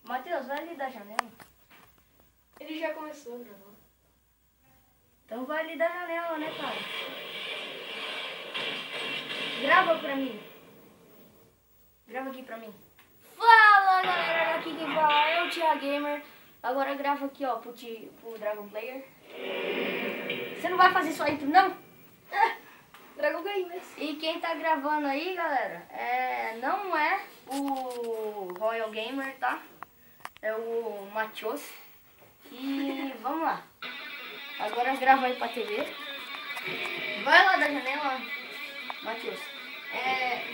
Matheus, vai ali da janela. Ele já começou a gravar. Então vai ali da janela, né, cara? Grava pra mim. Grava aqui pra mim. Fala, galera, aqui quem fala é o Tia Gamer. Agora grava aqui, ó, pro Dragon Player. Você não vai fazer só intro, não? Dragon Gamer. E quem tá gravando aí, galera, não é o Royal Gamer, tá? É o Matheus. E vamos lá. Agora grava aí pra TV. Vai lá da janela, Matheus.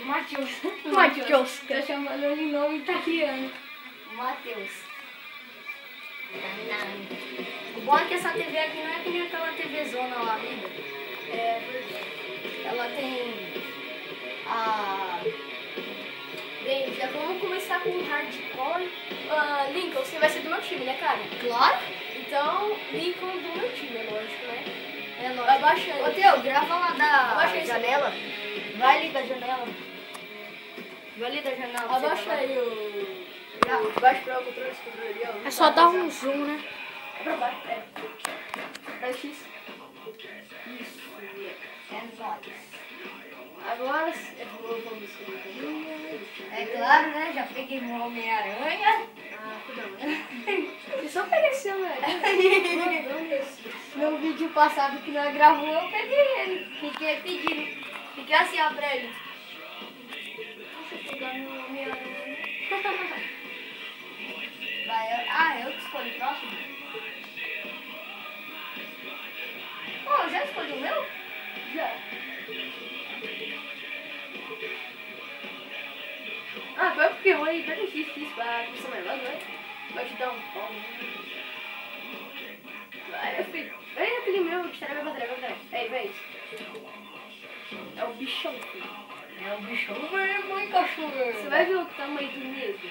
Matheus. Tá chamando ele de nome italiano. Matheus. O bom é que essa TV aqui não é que nem aquela TV zona lá, amiga. Ela tem Bem, já vamos começar com o hardcore. Lincoln, você vai ser do meu time, né, cara? Claro. Então, Lincoln do meu time, é lógico, né? É lógico. Abaixa aí. Ô, Teu, grava lá da Abaixa aí, janela. Vai ali da janela. Vai ali da janela. Abaixa aí o... Baixa pra o controle, esse controle ali, ó. É só dar um zoom, né? É pra baixo, Pra X. Isso. Agora, é claro, né? Já peguei no Homem-Aranha. Você só pega esse Homem-Aranha. No vídeo passado que nós gravamos, eu peguei ele. Fiquei pedindo. Fiquei assim, ó, pra ele. Deixa eu pegar no Homem-Aranha. Eu que escolhi o próximo? Oh, já escolhi o meu? Já. Vai pro Pokémon aí, pega o X pra começar mais logo, né? Vai te dar um pau. Vai, filho. Vai aquele meu, que estará vai pra trás. Ei, véi. É o bichão, filho. É o bichão mesmo, hein, cachorro? Você vai ver o tamanho do nego.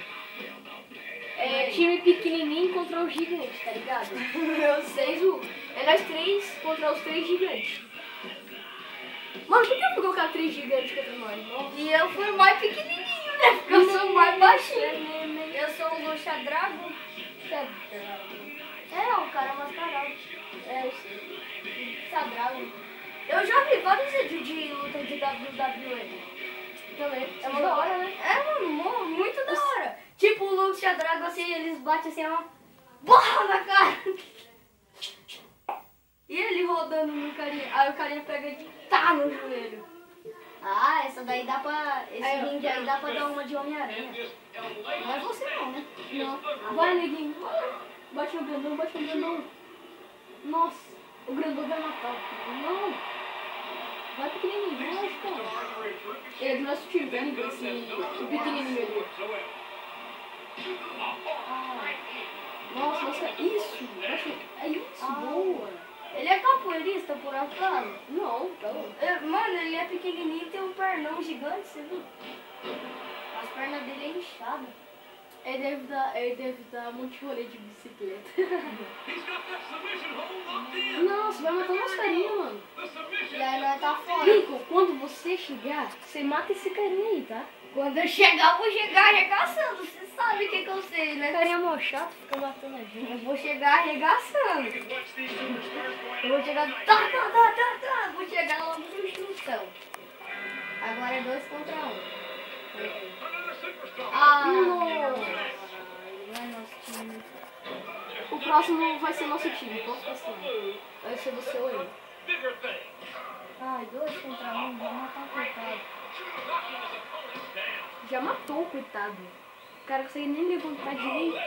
Time pequenininho contra o gigante, tá ligado? Eu sei. É nós três contra os três gigantes. Mano, por que eu vou colocar três gigantes contra nós? E eu fui mais pequenininho, né? Porque eu sou mais baixinho. Eu sou o Lucha Dragon. O cara mascarado. Eu sei. Dragon. Eu já vi vários vídeos de luta de WWE. Também. É uma da hora, né? Mano, muito da hora. Tipo o Lucha Dragon, assim, eles batem assim, ó. Borra na cara. E ele rodando no carinha. Aí o carinha pega e tá no joelho. Essa daí dá pra... Esse ringue aí dá pra dar uma de Homem-Aranha. Não é você não, né? Não. Vai, neguinho. Bate no grandão, bate no grandão. Nossa, o grandão vai matar. Não. Vai pequenininho, vai, cara. Ele é do nosso time, né? Esse pequenininho ali. Nossa, isso. É isso, boa. Ele é capoeirista, por acaso? Não. Mano, ele é pequenininho e tem um pernão gigante, você viu? As pernas dele é inchadas. Ele deve dar um monte de rolê de bicicleta. Não, você vai matar nosso carinha, mano. E aí nós tá fora. Lincoln, quando você chegar, você mata esse carinha aí, tá? Quando eu chegar, eu vou chegar arregaçando. Você sabe o que eu sei, né? Carinha mó chato, fica matando a gente. Eu vou chegar arregaçando. Eu vou chegar... Vou chegar logo no chutão. Agora é 2 contra 1. Não é nosso time. O próximo vai ser nosso time, posso passar. Vai ser você ou eu. 2 contra 1, vou matar o coitado. Já matou o coitado. O cara consegue nem levantar direito.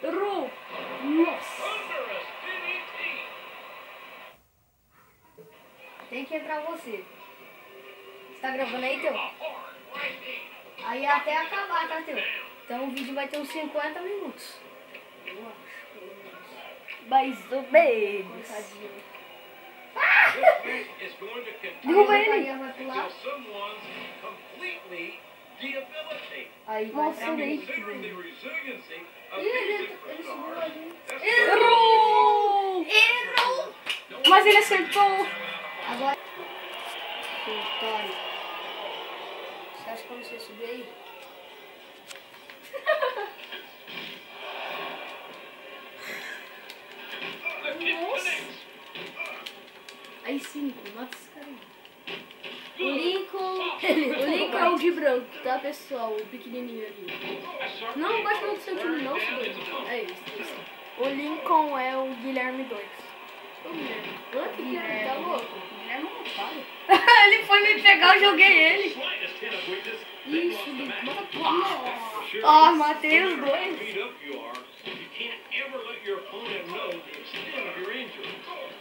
Errou! Nossa! Tem que entrar você. Você tá gravando aí, Teu? Aí até acabar, tá, Teu? Então o vídeo vai ter uns 50 minutos. Eu acho. Mais ou menos. Derruba ele. Aí vai Nossa, pra mim. ele subiu ali. Errou! Mas ele acertou. Agora... Vitória. Acho que eu não sei subir aí. Nossa. Aí 5, mata esse cara aí. O Lincoln é o de branco, tá, pessoal? O pequenininho ali. Não bate no seu time, não, filho. É isso. O Lincoln é o Guilherme 2. Ô, Guilherme. Que Guilherme? Tá louco? Guilherme não para. Ele foi me pegar, eu joguei ele. Isso, Lincoln. Mata tudo. Ó, matei os dois.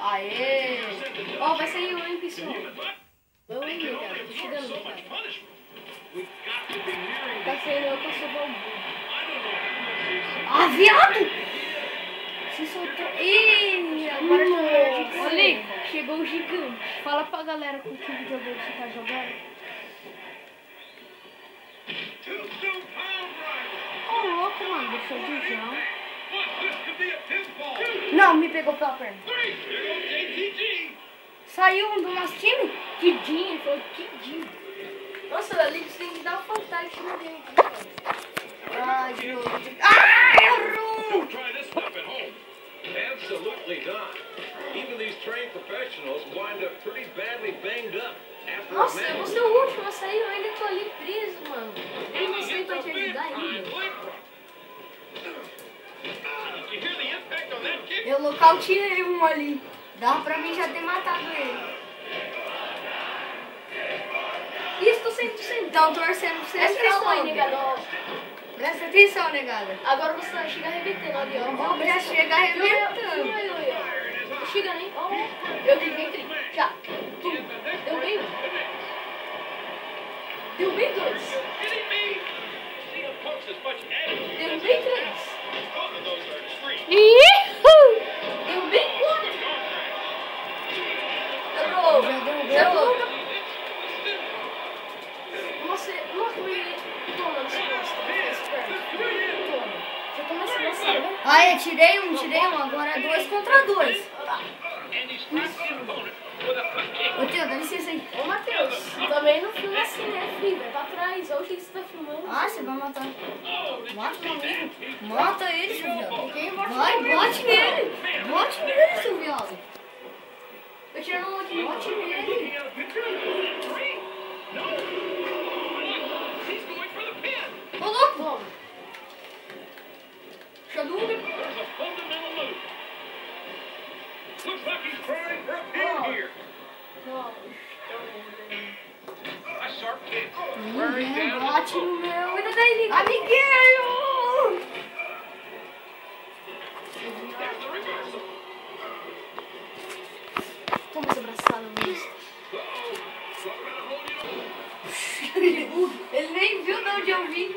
Aê! Ó, vai sair o pessoal. Eu ainda, cara. Tô chegando, cara. Tá saindo eu pra salvar o burro. Ah, viado! Se soltou. Ih, agora já perde. Ô, Lincoln, chegou o gigante. Fala pra galera com que videogame você tá jogando. Ô, louco, mano. Deixou de João. Não, me pegou pela perna. Saiu um do nosso time? Kidinho, ele falou Kidinho. Nossa, ali você tem que dar uma fantasma em cima dele. Ai, de novo. Ah, errou! Absolutely not. Even these trained professionals wind up pretty badly banged up after a Nossa, é eu vou match. ser o último a sair, eu ainda tô ali preso, mano. Eu não sei pra te ajudar ainda. Eu nocauteei um ali. Dá pra mim já ter matado ele. Isso, tô sendo. Então torcendo pra você. Presta atenção aí, negado. Presta atenção, negada. Agora você vai chegar arrebentando ali, ó. Já chega arrebentando. Tô chegando, hein? Ó, eu entrei. Já. Deu bem. Deu bem 2. Deu bem 3. Deu bem 4. Errou. Errou. Nossa, toma nas costas. Toma. Já toma essa nossa, né? Ai, eu tirei um. Agora é 2 contra 2. Ô, tio, dá licença aí. Ô, Matheus, também não filma assim, né, filho? Vai pra trás, olha o que você tá filmando. Ah, você vai matar. Mata meu amigo. Mata ele, seu viado. Vai, bate nele. Bate nele, seu viado. Eu tirei um aqui. Bate nele. Ô, louco. Toma. Hadouken. Não. Bate no meu. Cuida daí, Nico. Amiguinho. Toma essa abraçada, mesmo. Ele nem viu de onde eu vim.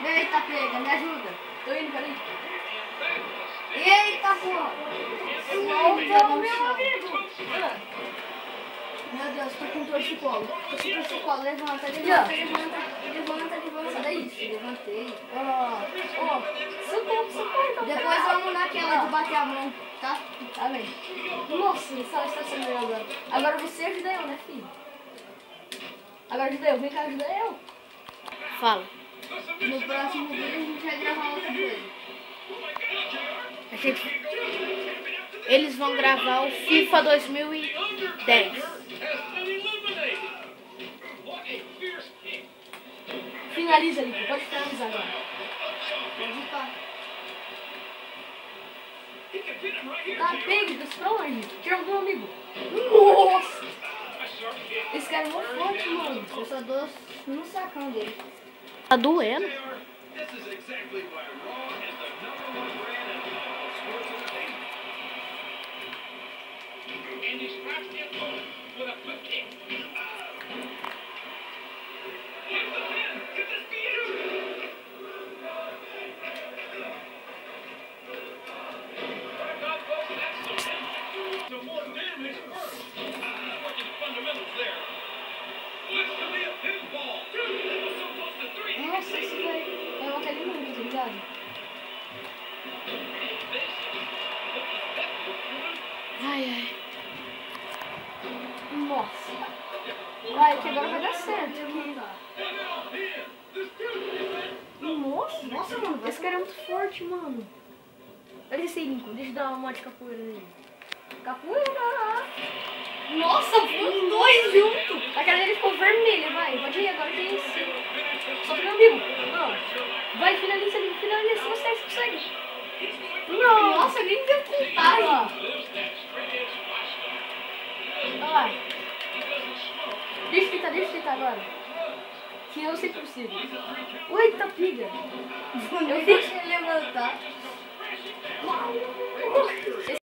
Eita, pega, me ajuda. Tô indo, peraí. Eita, porra. Solta o meu amigo. Meu Deus, tô com torcicolo. Torcicolo, levanta. Sai daí. Levantei. Ó, socorro. Depois vamos naquela de bater a mão, tá? Tá bem. Nossa, essa sala está sendo melhor agora. Agora você ajuda eu, né, filho? Agora ajuda eu. Vem cá, ajuda eu. Fala. No próximo vídeo a gente vai gravar outro vídeo. Eles vão gravar o FIFA 2010. Finaliza ali, pode finalizar agora. Pode ir pra... Tá, pega, desce pra onde? Tira o meu amigo. Nossa! Esse cara é muito forte, mano. Eu só dou no sacão dele. Tá doendo? Nossa, esse vai matar ele muito, tá ligado? Ai, ai. Nossa. Vai, que agora vai dar certo. Nossa, nossa, mano. Esse cara é muito forte, mano. Olha esse aí, Lincoln. Deixa eu dar uma de capoeira nele. Capoeira! Nossa, foi os dois juntos. A cara dele ficou vermelha, vai. Pode ir, agora tem esse. Só pegar o bico. Não. Vai, finaliza ali, finaliza. Você consegue. Não. Nossa, nem deu contagem. Olha lá. Deixa eu tentar agora. Que eu sei possível. Eita, piga. Eu deixo ele levantar.